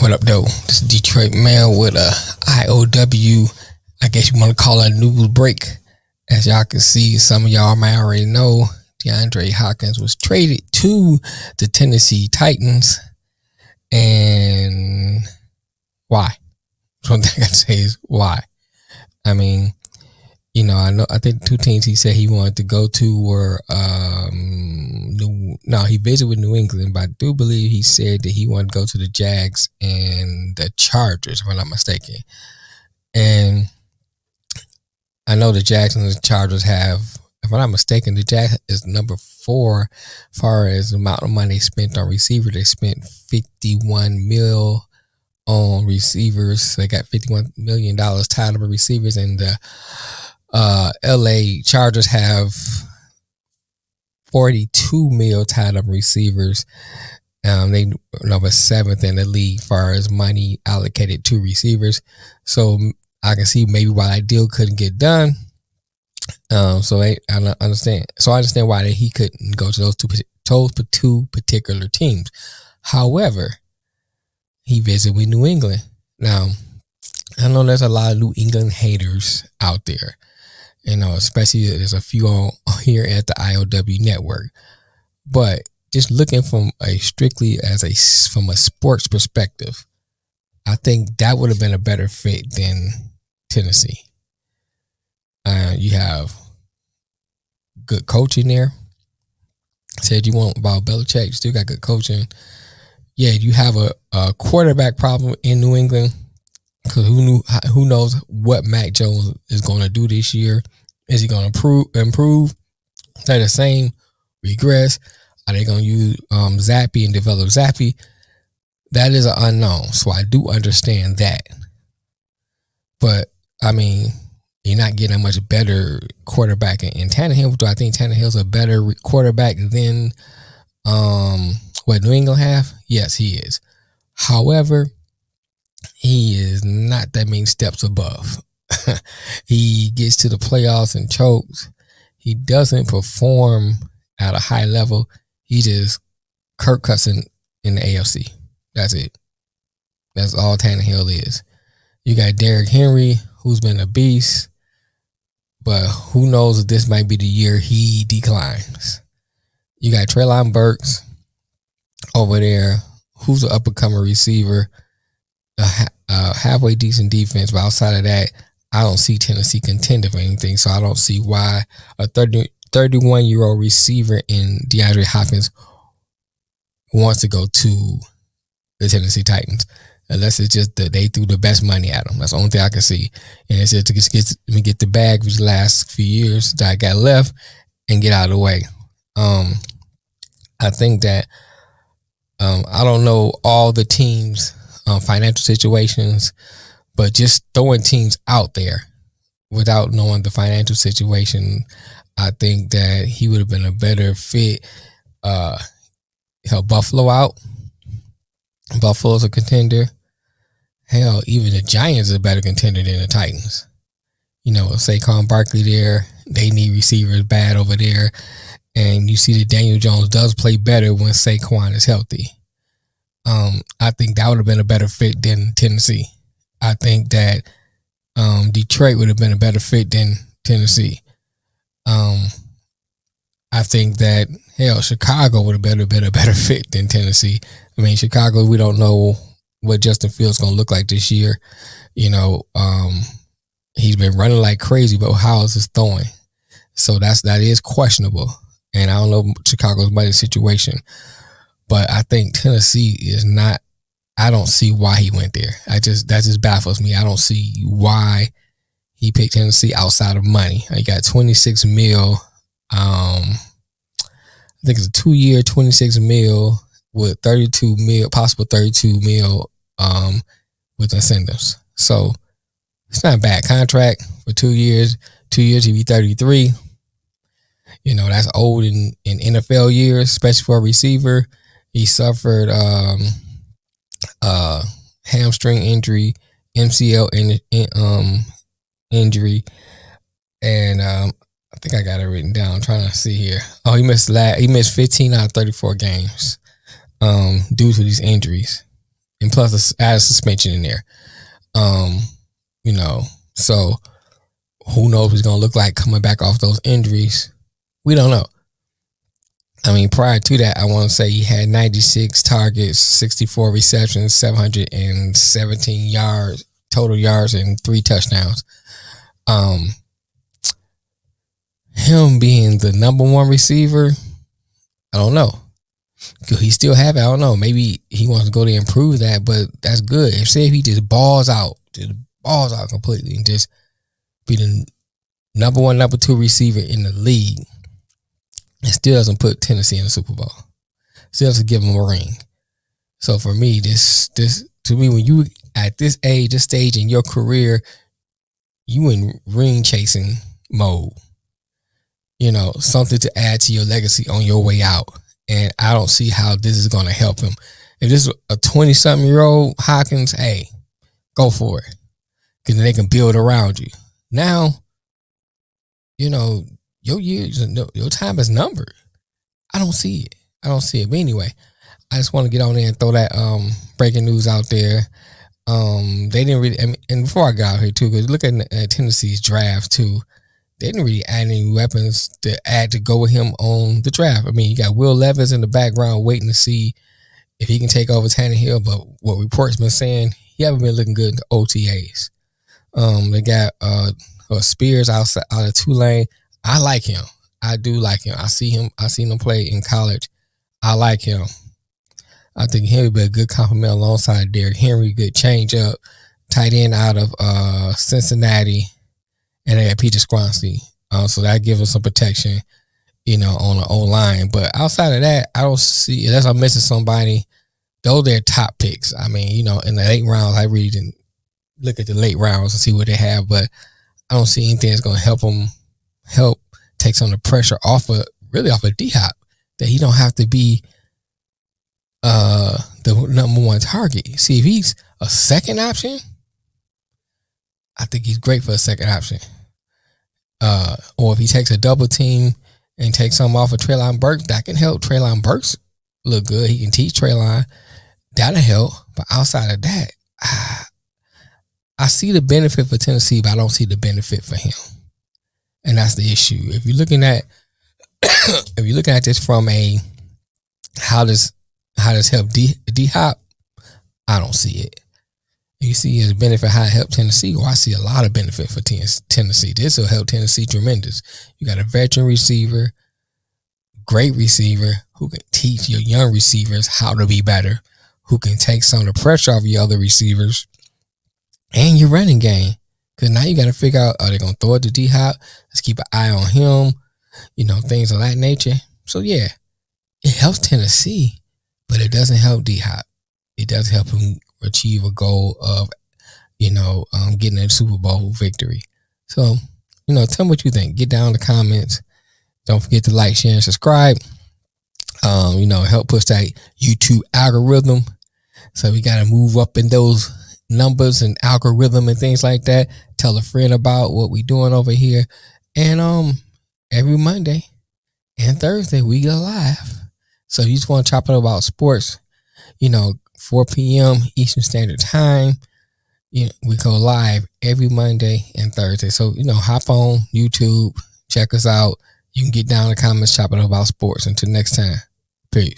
What up, though? This is Detroit Man with a IOW, I guess you want to call it a news break. As y'all can see, some of y'all might already know, DeAndre Hopkins was traded to the Tennessee Titans. And why? One thing I say is why. I mean, I think the two teams he said he wanted to go to were he visited with New England, but I do believe he said that he wanted to go to the Jags and the Chargers, if I'm not mistaken. And I know the Jags and the Chargers have, if I'm not mistaken, the Jags is number 4 as far as the amount of money they spent on receiver. They spent $51 million on receivers. They got $51 million tied up in receivers, and the LA Chargers have $42 million tied up receivers. They number 7th in the league as far as money allocated to receivers. So I can see maybe why that deal couldn't get done. So I understand. So I understand why he couldn't go to those two particular teams. However, he visited with New England. Now, I know there's a lot of New England haters out there. Especially there's a few on here at the IOW network. But just looking from a sports perspective, I think that would have been a better fit than Tennessee. You have good coaching there. Said you want about Belichick, you still got good coaching. Yeah, you have a quarterback problem in New England. Because who knows what Mac Jones is going to do this year? Is he going to improve? Stay the same? Regress? Are they going to use Zappy and develop Zappy? That is an unknown. So I do understand that. But, I mean, you're not getting a much better quarterback in Tannehill. Do I think Tannehill's a better quarterback than what New England have? Yes, he is. However, he is not that many steps above. He gets to the playoffs and chokes. He doesn't perform at a high level. He just Kirk Cousins in the AFC. That's it. That's all Tannehill is. You got Derrick Henry, who's been a beast, but who knows if this might be the year he declines. You got Treylon Burks over there, who's an up-and-coming receiver. Halfway decent defense, but outside of that, I don't see Tennessee contending for anything. So I don't see why a 31-year-old receiver in DeAndre Hopkins wants to go to the Tennessee Titans, unless it's just that they threw the best money at him. That's the only thing I can see. And it's just to get the bag for the last few years that I got left and get out of the way. I think that I don't know all the teams' financial situations, but just throwing teams out there without knowing the financial situation, I think that he would have been a better fit. Help Buffalo out. Buffalo's a contender. Hell, even the Giants is a better contender than the Titans. Saquon Barkley there. They need receivers bad over there. And you see that Daniel Jones does play better when Saquon is healthy. I think that would have been a better fit than Tennessee. I think that Detroit would have been a better fit than Tennessee. I think that, Chicago would have been a better fit than Tennessee. I mean, Chicago, we don't know what Justin Fields is going to look like this year. He's been running like crazy, but how is his throwing? So that is questionable. And I don't know Chicago's money situation. But I think Tennessee is not. I don't see why he went there. That just baffles me. I don't see why he picked Tennessee outside of money. He got $26 million. I think it's a 2-year, $26 million with $32 million, possible $32 million with incentives. So it's not a bad contract for 2 years. 2 years, he'd be 33. That's old in NFL years, especially for a receiver. He suffered hamstring injury, MCL injury, and I think I got it written down. I'm trying to see here. Oh, he missed 15 out of 34 games due to these injuries. and plus add a suspension in there. So who knows what he's gonna look like coming back off those injuries? We don't know. I mean, prior to that, I want to say he had 96 targets, 64 receptions, 717 yards, total yards, and 3 touchdowns. Him being the number 1 receiver, I don't know. Could he still have it? I don't know. Maybe he wants to go there and prove that, but that's good. If he just balls out completely and just be the number 1, number 2 receiver in the league, it still doesn't put Tennessee in the Super Bowl. Still doesn't give them a ring. So for me, this to me, when you at this age, this stage in your career, you in ring chasing mode. Something to add to your legacy on your way out. And I don't see how this is going to help him. If this is a 20-something-year-old Hopkins, hey, go for it. Because then they can build around you. Now, your years, your time is numbered. I don't see it. But anyway, I just want to get on there and throw that breaking news out there. They didn't really, and before I got out here too, because look at Tennessee's draft too. They didn't really add any weapons to add to go with him on the draft. I mean, you got Will Levis in the background waiting to see if he can take over Tannehill, but what reports been saying, he haven't been looking good in the OTAs. They got Spears out of Tulane. I like him. I do like him. I seen him play in college. I like him. I think he'll be a good compliment alongside Derrick Henry. Good change up. Tight end out of Cincinnati. And they got Peter Skronsky. So that gives us some protection, on the O-line. But outside of that, I don't see, unless I'm missing somebody, those are their top picks. I mean, in the late rounds, I really didn't look at the late rounds and see what they have, but I don't see anything that's going to help take some of the pressure off of D-Hop, that he don't have to be the number 1 target. See, if he's a second option, I think he's great for a second option. Or if he takes a double team and takes some off of Treylon Burks, that can help Treylon Burks look good. He can teach Treylon. That'll help. But outside of that, I see the benefit for Tennessee, but I don't see the benefit for him. And that's the issue. If you're looking at this from a how does help D-Hop, I don't see it. You see his benefit, how it helped Tennessee. I see a lot of benefit for Tennessee. This will help Tennessee tremendous. You got a veteran receiver, great receiver, who can teach your young receivers how to be better, who can take some of the pressure off your other receivers, and your running game. Because now you got to figure out, are they going to throw it to D-Hop? Let's keep an eye on him, things of that nature. So, yeah, it helps Tennessee, but it doesn't help D-Hop. It does help him achieve a goal of, getting a Super Bowl victory. So, tell me what you think. Get down in the comments. Don't forget to like, share, and subscribe. Help push that YouTube algorithm. So we got to move up in those numbers and algorithm and things like that. Tell a friend about what we doing over here. And every Monday and Thursday we go live. So you just want to chop it about sports, 4 p.m. Eastern Standard Time. We go live every Monday and Thursday. So, hop on YouTube, check us out. You can get down in the comments, chop it up about sports. Until next time, peace.